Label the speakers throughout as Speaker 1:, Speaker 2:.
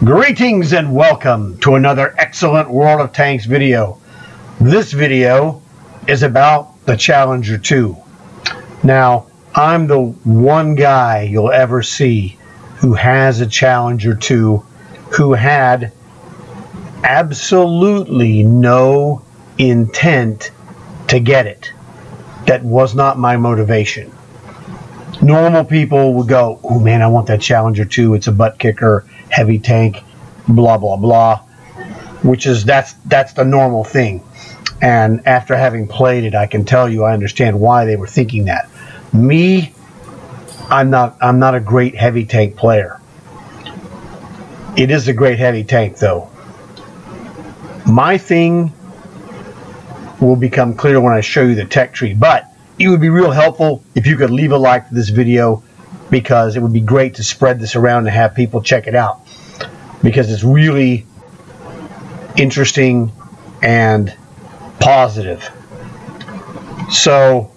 Speaker 1: Greetings and welcome to another excellent World of Tanks video. This video is about the Challenger-2. Now, I'm the one guy you'll ever see who has a Challenger-2 who had absolutely no intent to get it. That was not my motivation. Normal people would go, oh man, I want that Challenger-2. It's a butt kicker, heavy tank, blah, blah, blah. Which is, that's the normal thing. And after having played it, I can tell you I understand why they were thinking that. Me, I'm not a great heavy tank player. It is a great heavy tank though. My thing will become clear when I show you the tech tree, but it would be real helpful if you could leave a like to this video, because it would be great to spread this around and have people check it out, because it's really interesting and positive. So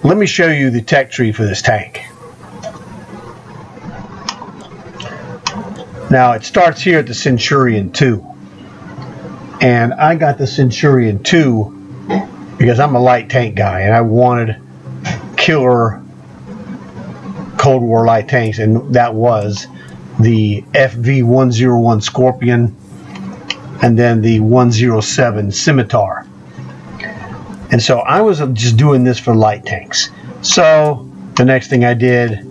Speaker 1: let me show you the tech tree for this tank. Now it starts here at the Centurion-2, and I got the Centurion-2 because I'm a light tank guy and I wanted killer Cold War light tanks, and that was the FV-101 Scorpion and then the 107 Scimitar. And so I was just doing this for light tanks. So the next thing I did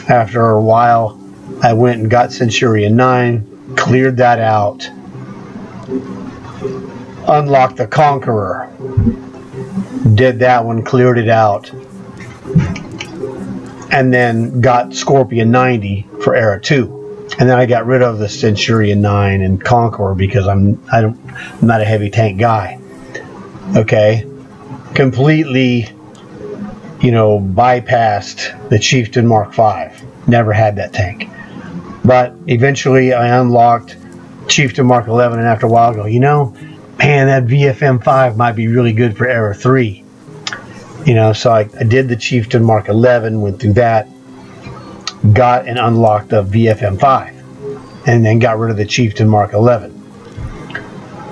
Speaker 1: after a while, I went and got Centurion-9, cleared that out, unlocked the Conqueror, did that one, cleared it out, and then got Scorpion 90 for Era 2. And then I got rid of the Centurion-9 and Conqueror because I'm not a heavy tank guy. Okay, completely, bypassed the Chieftain Mark V. Never had that tank. But eventually I unlocked Chieftain Mark 11, and after a while I go, man, that VFM-5 might be really good for Era 3. So I did the Chieftain Mark 11, went through that, got and unlocked the VFM-5, and then got rid of the Chieftain Mark 11.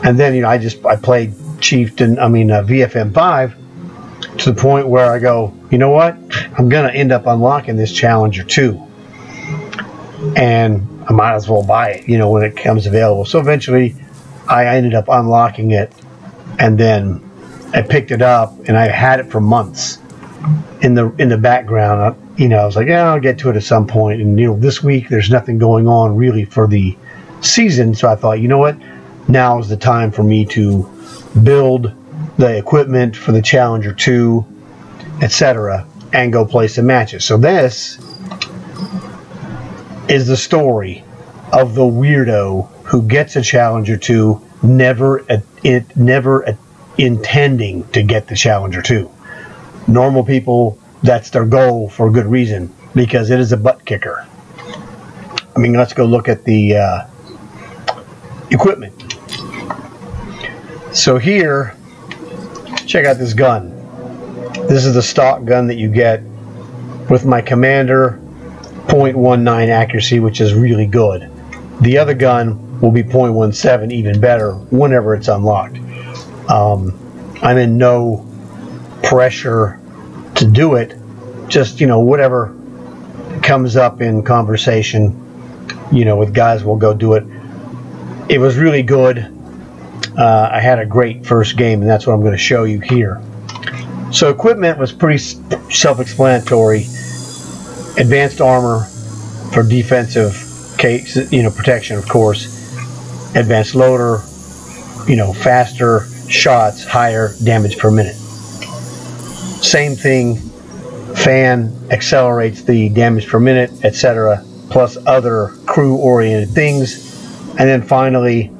Speaker 1: And then, I played VFM-5 to the point where I go, you know what? I'm going to end up unlocking this Challenger-2. And I might as well buy it, when it comes available. So eventually I ended up unlocking it, and then I picked it up, and I had it for months in the background. I was like, yeah, I'll get to it at some point. And this week there's nothing going on really for the season, so I thought, you know what, now is the time for me to build the equipment for the Challenger-2, etc., and go play some matches. So this is the story of the weirdo who gets a Challenger-2, never intending to get the Challenger-2. Normal people, that's their goal for a good reason, because it is a butt kicker. Let's go look at the equipment. So here, check out this gun. This is the stock gun that you get with my Commander, .19 accuracy, which is really good. The other gun will be .17, even better whenever it's unlocked. I'm in no pressure to do it. Just, whatever comes up in conversation, with guys, we'll go do it. It was really good. I had a great first game, and that's what I'm going to show you here. So equipment was pretty self-explanatory. Advanced armor for defensive case, protection, of course. Advanced loader, faster shots, higher damage per minute. Same thing, fan accelerates the damage per minute, etc., plus other crew-oriented things. And then finally,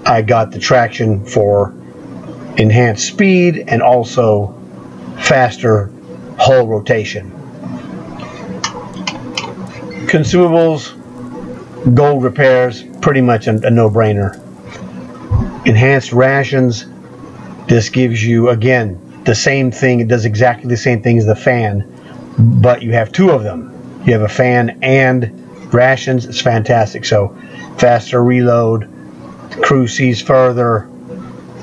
Speaker 1: I got the traction for enhanced speed and also faster hull rotation. Consumables, gold repairs, pretty much a no-brainer. Enhanced rations, this gives you, again, the same thing. It does exactly the same thing as the fan, but you have two of them. You have a fan and rations. It's fantastic. So faster reload, crew sees further,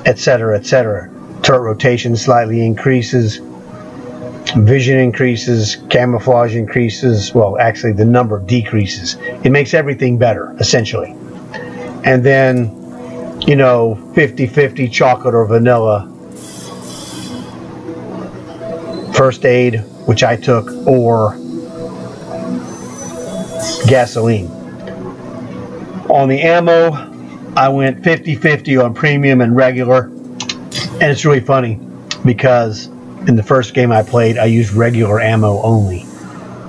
Speaker 1: etc., etc. Turret rotation slightly increases, vision increases, camouflage increases. Well, actually the number decreases. It makes everything better, essentially. And then, you know, 50-50 chocolate or vanilla. First aid, which I took, or gasoline. On the ammo, I went 50-50 on premium and regular. And it's really funny because in the first game I played, I used regular ammo only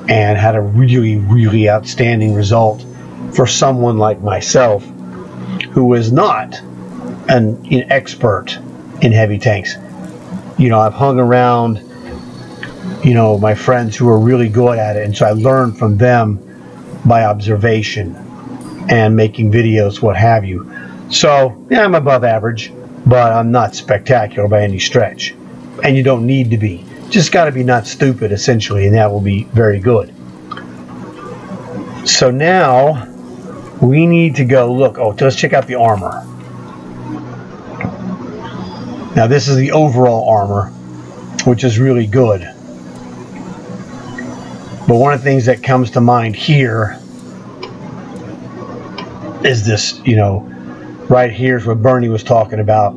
Speaker 1: and had a really, really outstanding result for someone like myself who is not an expert in heavy tanks. You know, I've hung around, you know, my friends who are really good at it, and so I learned from them by observation and making videos, what have you. So, yeah, I'm above average, but I'm not spectacular by any stretch. And you don't need to be. Just got to be not stupid, essentially, and that will be very good. So now we need to go look. Oh, let's check out the armor. Now this is the overall armor, which is really good. But one of the things that comes to mind here is this, you know, right here's what Bernie was talking about.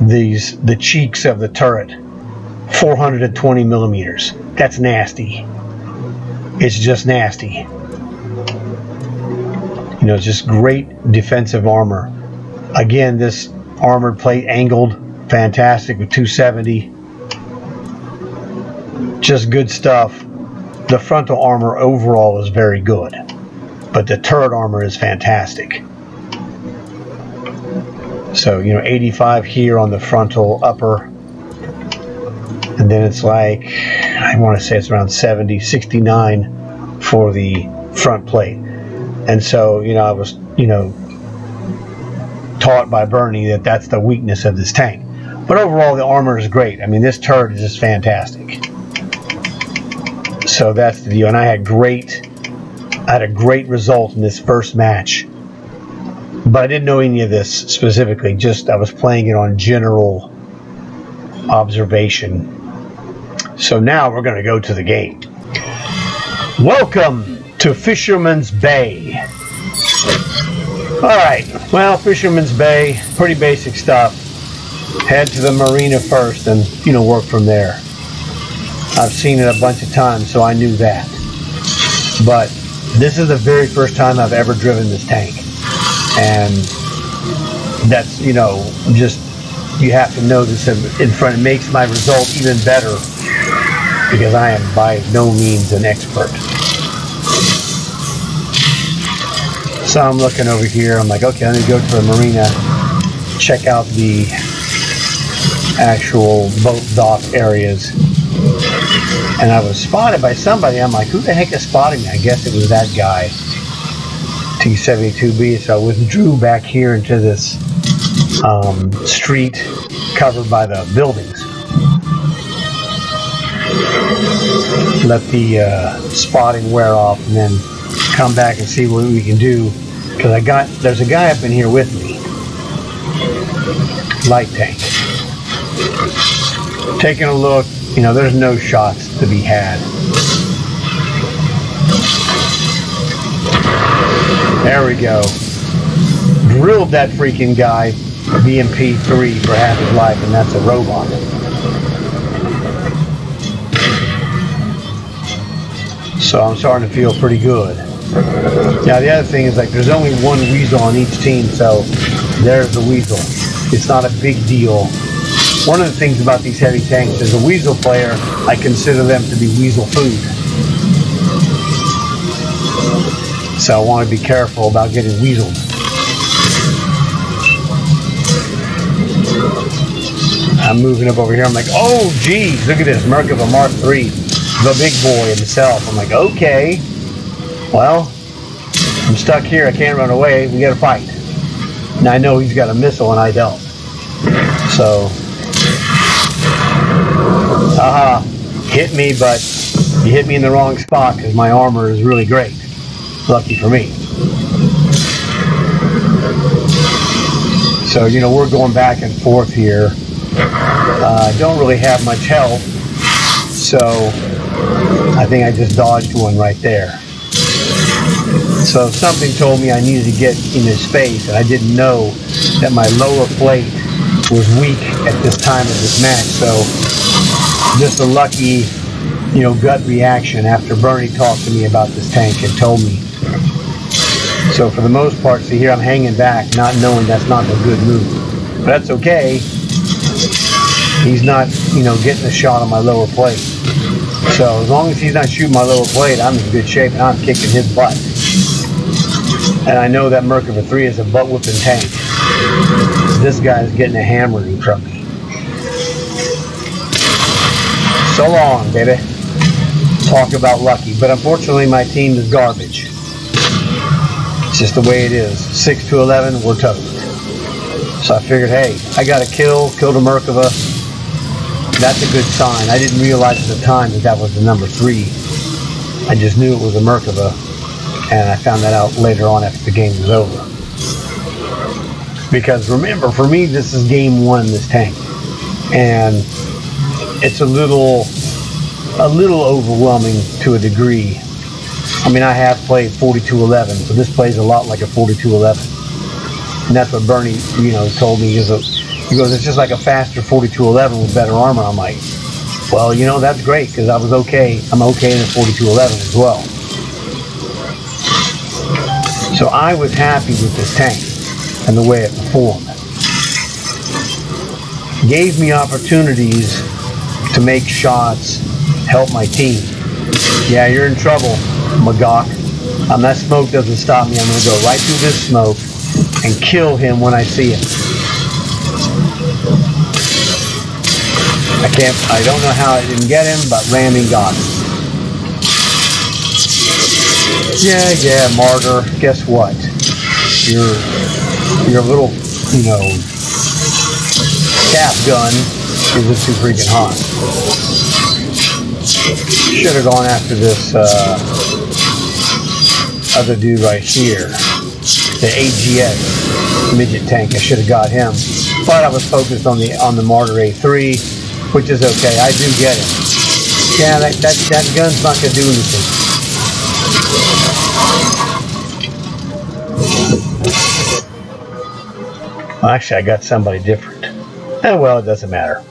Speaker 1: The cheeks of the turret, 420 millimeters. That's nasty. It's just nasty. You know, it's just great defensive armor. Again, this armored plate angled, fantastic with 270. Just good stuff. The frontal armor overall is very good, but the turret armor is fantastic. So, you know, 85 here on the frontal upper, and then it's like, I want to say it's around 70, 69 for the front plate. And so, you know, I was, you know, taught by Bernie that that's the weakness of this tank. But overall, the armor is great. I mean, this turret is just fantastic. So that's the deal. And I had a great result in this first match. But I didn't know any of this specifically. Just I was playing it on general observation. So now we're going to go to the game. Welcome to Fisherman's Bay. Alright, well, Fisherman's Bay, pretty basic stuff. Head to the marina first and, you know, work from there. I've seen it a bunch of times, so I knew that. But this is the very first time I've ever driven this tank. And that's, you know, just, you have to know this in front. It makes my result even better because I am by no means an expert. So I'm looking over here, I'm like, okay, I'm going to go to the marina, check out the actual boat dock areas. And I was spotted by somebody. I'm like, who the heck is spotting me? I guess it was that guy, T-72B. So I withdrew back here into this street covered by the buildings. Let the spotting wear off and then come back and see what we can do, because there's a guy up in here with me. Light tank. Taking a look, you know, there's no shots to be had. There we go. Drilled that freaking guy, BMP-3 for half his life, and that's a robot. So I'm starting to feel pretty good. Now the other thing is, like, there's only one weasel on each team, so there's the weasel. It's not a big deal. One of the things about these heavy tanks is a weasel player, I consider them to be weasel food. So I want to be careful about getting weaseled. I'm moving up over here. I'm like, oh geez, look at this Merkava Mark III, the big boy himself. I'm like, okay, well, I'm stuck here. I can't run away. We got to fight. Now I know he's got a missile and I don't. So, haha, hit me, but you hit me in the wrong spot because my armor is really great. Lucky for me. So, you know, we're going back and forth here. Don't really have much health, so I think I just dodged one right there. So something told me I needed to get in his space, and I didn't know that my lower plate was weak at this time of this match. So just a lucky, you know, gut reaction after Bernie talked to me about this tank and told me. So for the most part, see here, I'm hanging back, not knowing that's not a good move. But that's okay. He's not, you know, getting a shot on my lower plate. So as long as he's not shooting my lower plate, I'm in good shape, and I'm kicking his butt. And I know that Merkava 3 is a butt-whooping tank. This guy is getting a hammering from me. So long, baby. Talk about lucky. But unfortunately, my team is garbage. It's just the way it is. 6-11, we're toast. So I figured, hey, I got a killed a Merkava. That's a good sign. I didn't realize at the time that that was the number 3. I just knew it was a Merkava, and I found that out later on after the game was over. Because remember, for me, this is game 1, this tank, and it's a little overwhelming to a degree. I mean, I have played 4211, so this plays a lot like a 4211, and that's what Bernie, you know, told me. He goes, it's just like a faster 4211 with better armor. I'm like, well, you know, that's great, because I was okay. I'm okay in the 4211 as well. So I was happy with this tank and the way it performed. Gave me opportunities to make shots, help my team. Yeah, you're in trouble, Magok. That smoke doesn't stop me. I'm going to go right through this smoke and kill him when I see him. I don't know how I didn't get him, but ramming got him. Yeah, martyr. Guess what? Your little, you know, cap gun is too freaking hot. Should have gone after this other dude right here, the AGS midget tank. I should have got him, but I was focused on the Martyr A3. Which is okay. I do get it. Yeah, that gun's not going to do anything. Well, actually, I got somebody different. Oh, well, it doesn't matter.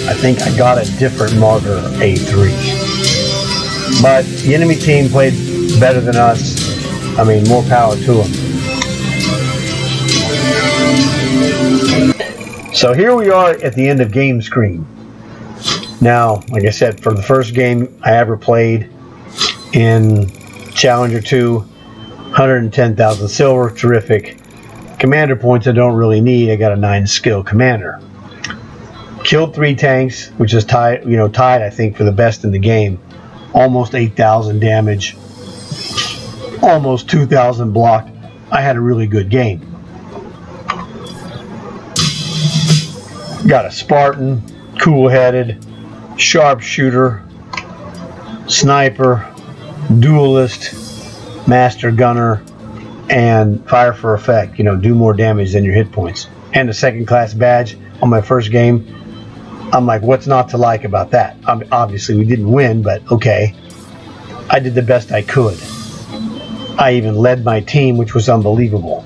Speaker 1: I think I got a different Martyr A3. But the enemy team played better than us. I mean, more power to them. So here we are at the end of game screen. Now, like I said, for the first game I ever played in Challenger-2, 110,000 silver, terrific. Commander points I don't really need. I got a 9 skill commander. Killed 3 tanks, which is tied I think for the best in the game. Almost 8,000 damage, almost 2,000 blocked. I had a really good game. Got a Spartan, cool-headed, sharpshooter, sniper, duelist, master gunner, and fire for effect. You know, do more damage than your hit points. And a second-class badge on my first game. I'm like, what's not to like about that? Obviously, we didn't win, but okay. I did the best I could. I even led my team, which was unbelievable.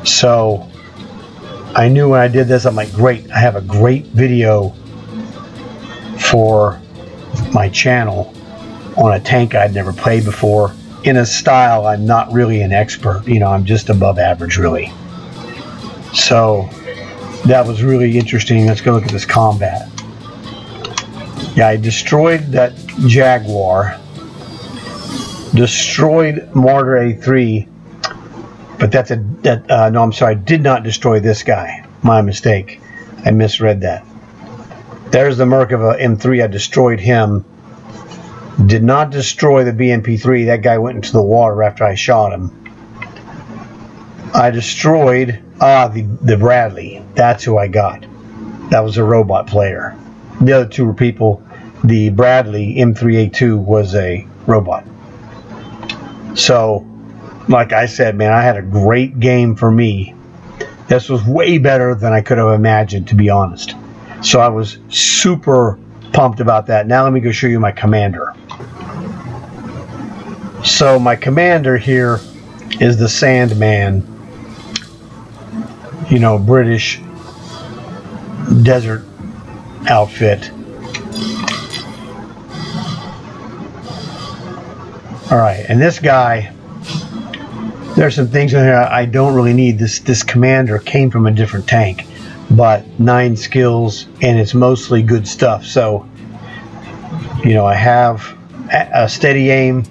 Speaker 1: So I knew when I did this, I'm like, great, I have a great video for my channel on a tank I'd never played before, in a style I'm not really an expert. You know, I'm just above average, really. So that was really interesting. Let's go look at this combat. Yeah, I destroyed that Jaguar, destroyed Martyr A3, but no, I'm sorry, I did not destroy this guy. My mistake. I misread that. There's the Merkava M3. I destroyed him. Did not destroy the BMP3. That guy went into the water after I shot him. I destroyed the Bradley. That's who I got. That was a robot player. The other 2 were people. The Bradley M3A2 was a robot. So like I said, man, I had a great game for me. This was way better than I could have imagined, to be honest. So I was super pumped about that. Now let me go show you my commander. So my commander here is the Sandman, you know, British desert outfit. Alright, and this guy, there's some things in here I don't really need. This commander came from a different tank, but 9 skills, and it's mostly good stuff. So, you know, I have a steady aim,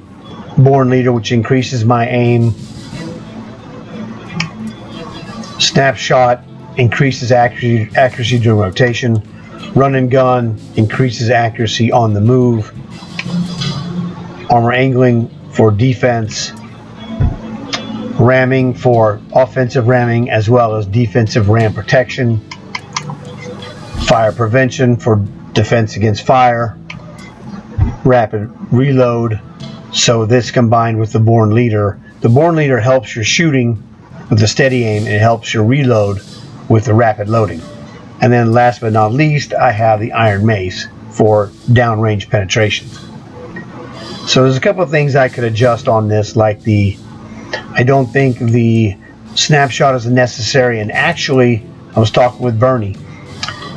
Speaker 1: born leader, which increases my aim. Snapshot increases accuracy during rotation. Run and gun increases accuracy on the move. Armor angling for defense. Ramming for offensive ramming as well as defensive ram protection. Fire prevention for defense against fire. Rapid reload. So this combined with the born leader. The born leader helps your shooting with the steady aim, and it helps your reload with the rapid loading. And then last but not least, I have the Iron Mace for downrange penetration. So there's a couple of things I could adjust on this, like I don't think the snapshot is necessary, and actually I was talking with Bernie,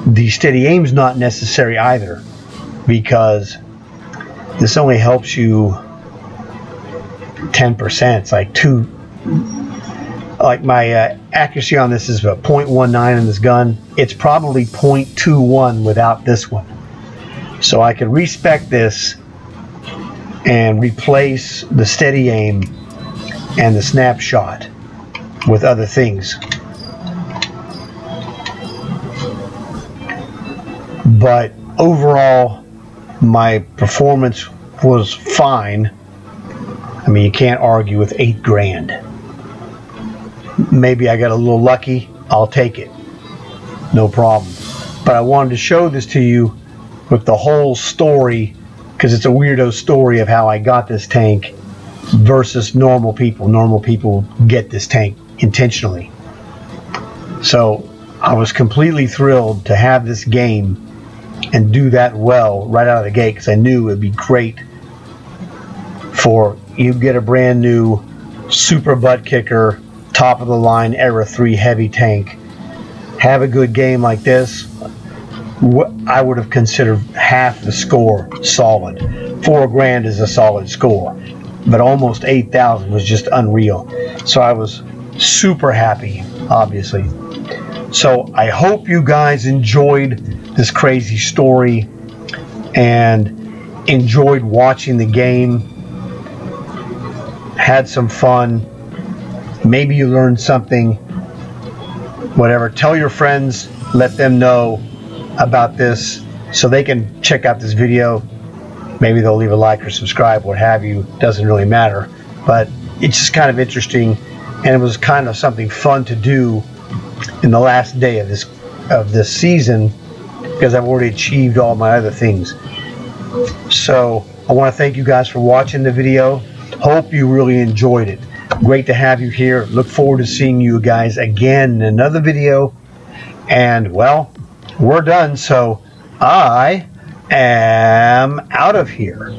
Speaker 1: the steady aim is not necessary either, because this only helps you 10%. It's like like my accuracy on this is about 0.19 in this gun. It's probably 0.21 without this one. So I could respec this and replace the steady aim and the snapshot with other things. But overall, my performance was fine. I mean, you can't argue with $8 grand. Maybe I got a little lucky. I'll take it. No problem. But I wanted to show this to you with the whole story, because it's a weirdo story of how I got this tank versus normal people. Normal people get this tank intentionally. So I was completely thrilled to have this game and do that well right out of the gate, because I knew it would be great for you get a brand new super butt kicker, top of the line Era 3 heavy tank. Have a good game like this. I would have considered half the score solid. $4 grand is a solid score, but almost 8,000 was just unreal. So I was super happy, obviously. So I hope you guys enjoyed this crazy story and enjoyed watching the game. Had some fun. Maybe you learned something. Whatever. Tell your friends. Let them know about this so they can check out this video. Maybe they'll leave a like or subscribe, what have you. Doesn't really matter. But it's just kind of interesting, and it was kind of something fun to do in the last day of this season, because I've already achieved all my other things. So I want to thank you guys for watching the video. Hope you really enjoyed it. Great to have you here. Look forward to seeing you guys again in another video. And well, we're done, so I am out of here.